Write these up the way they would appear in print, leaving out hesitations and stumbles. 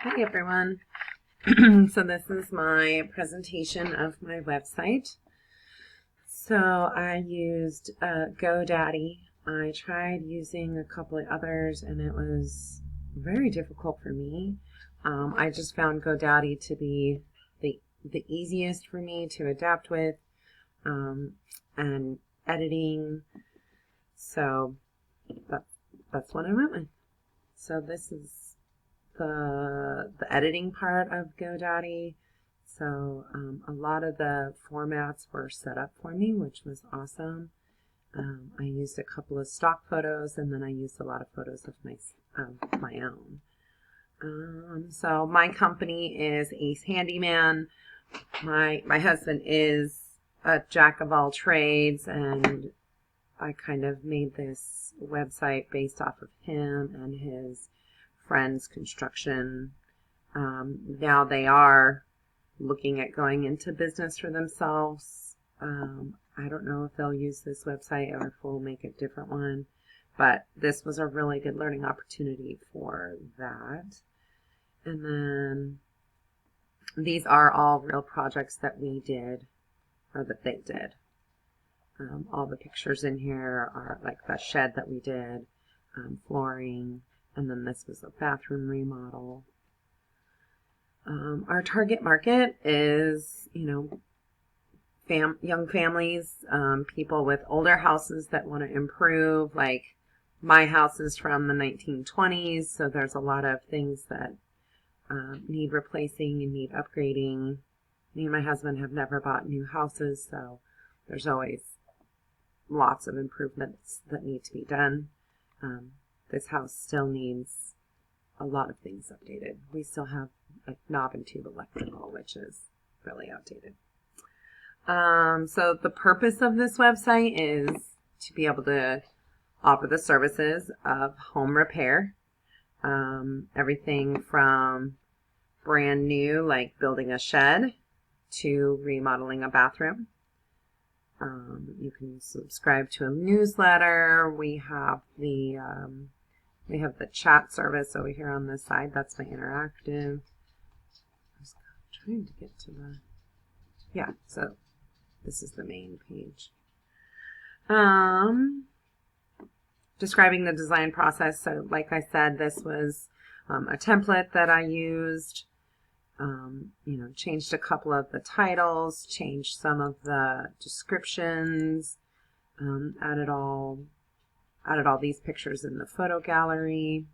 Hi everyone. So this is my presentation of my website. So I used GoDaddy. I tried using a couple of others and it was very difficult for me. I just found GoDaddy to be the easiest for me to adapt with and editing. So that's what I went with. So this is the editing part of GoDaddy. So a lot of the formats were set up for me, which was awesome. I used a couple of stock photos, and then I used a lot of photos of my own. So my company is Ace Handyman. My husband is a jack of all trades, and I kind of made this website based off of him and his friend's construction. Now they are looking at going into business for themselves. I don't know if they'll use this website or if we'll make a different one, but this was a really good learning opportunity for that. And then these are all real projects that we did, or that they did. All the pictures in here are like the shed that we did, flooring, and then this was a bathroom remodel. Our target market is, young families, people with older houses that want to improve. Like my house is from the 1920s, so there's a lot of things that need replacing and need upgrading. Me and my husband have never bought new houses, so there's always lots of improvements that need to be done. This house still needs a lot of things updated. We still have a knob and tube electrical, which is really outdated. So the purpose of this website is to be able to offer the services of home repair. Everything from brand new, like building a shed, to remodeling a bathroom. You can subscribe to a newsletter. We have the chat service over here on this side. That's my interactive. I was trying to get to so this is the main page. Describing the design process. So like I said, this was a template that I used. Changed a couple of the titles, changed some of the descriptions, added all these pictures in the photo gallery.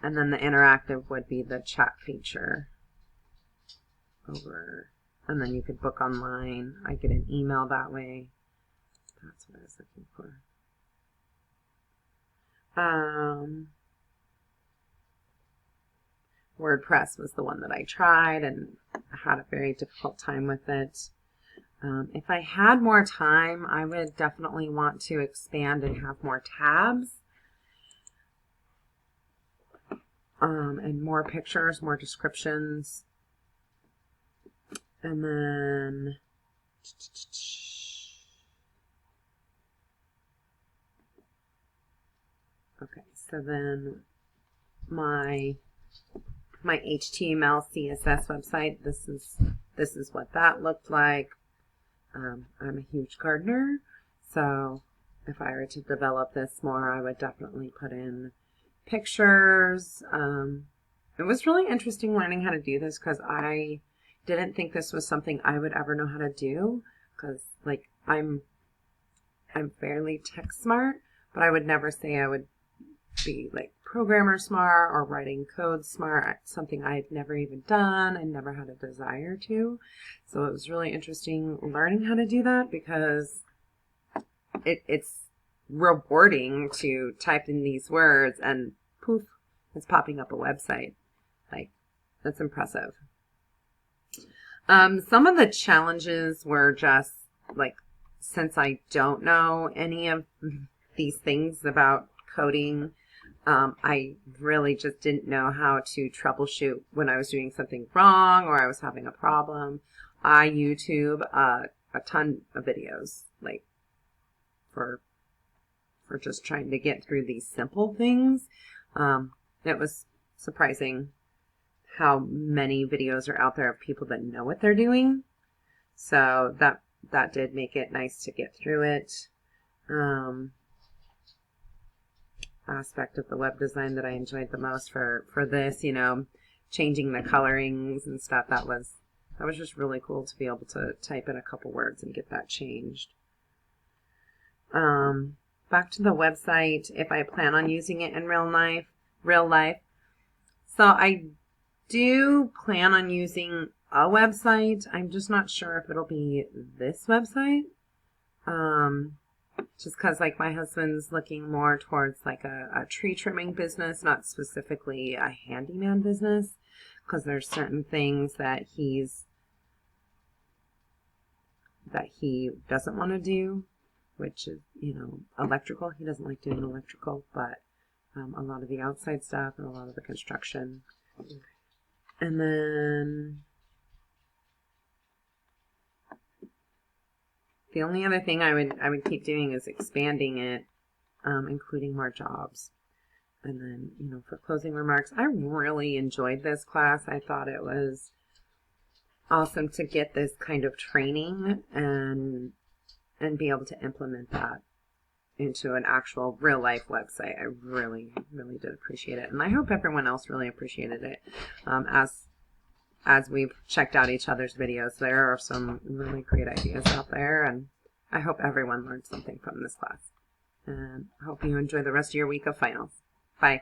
And then the interactive would be the chat feature over, and then you could book online. I get an email that way. That's what I was looking for. WordPress was the one that I tried and I had a very difficult time with it. If I had more time, I would definitely want to expand and have more tabs. And more pictures, more descriptions. And then okay, so then my HTML CSS website, this is what that looked like. I'm a huge gardener, so if I were to develop this more, I would definitely put in pictures. It was really interesting learning how to do this because I didn't think this was something I would ever know how to do, because like I'm fairly tech smart, but I would never say I would be like programmer smart or writing code smart. Something I had never even done and never had a desire to. So it was really interesting learning how to do that, because it's rewarding to type in these words and poof, it's popping up a website. Like, that's impressive. Some of the challenges were just like, since I don't know any of these things about coding, I really just didn't know how to troubleshoot when I was doing something wrong or I was having a problem. I YouTube a ton of videos, like for just trying to get through these simple things. It was surprising how many videos are out there of people that know what they're doing. So that did make it nice to get through it. Aspect of the web design that I enjoyed the most for this, you know, changing the colorings and stuff, that was just really cool to be able to type in a couple words and get that changed. Back to the website, if I plan on using it in real life. So I do plan on using a website. I'm just not sure if it'll be this website. Just because, like, my husband's looking more towards like a tree trimming business, not specifically a handyman business, because there's certain things that he doesn't want to do, which is, you know, electrical. He doesn't like doing electrical, but a lot of the outside stuff and a lot of the construction. And then the only other thing I would keep doing is expanding it, including more jobs. And then, you know, for closing remarks, I really enjoyed this class. I thought it was awesome to get this kind of training and be able to implement that into an actual real life website. I really, really did appreciate it. And I hope everyone else really appreciated it. As we've checked out each other's videos, there are some really great ideas out there, and I hope everyone learned something from this class. And I hope you enjoy the rest of your week of finals. Bye.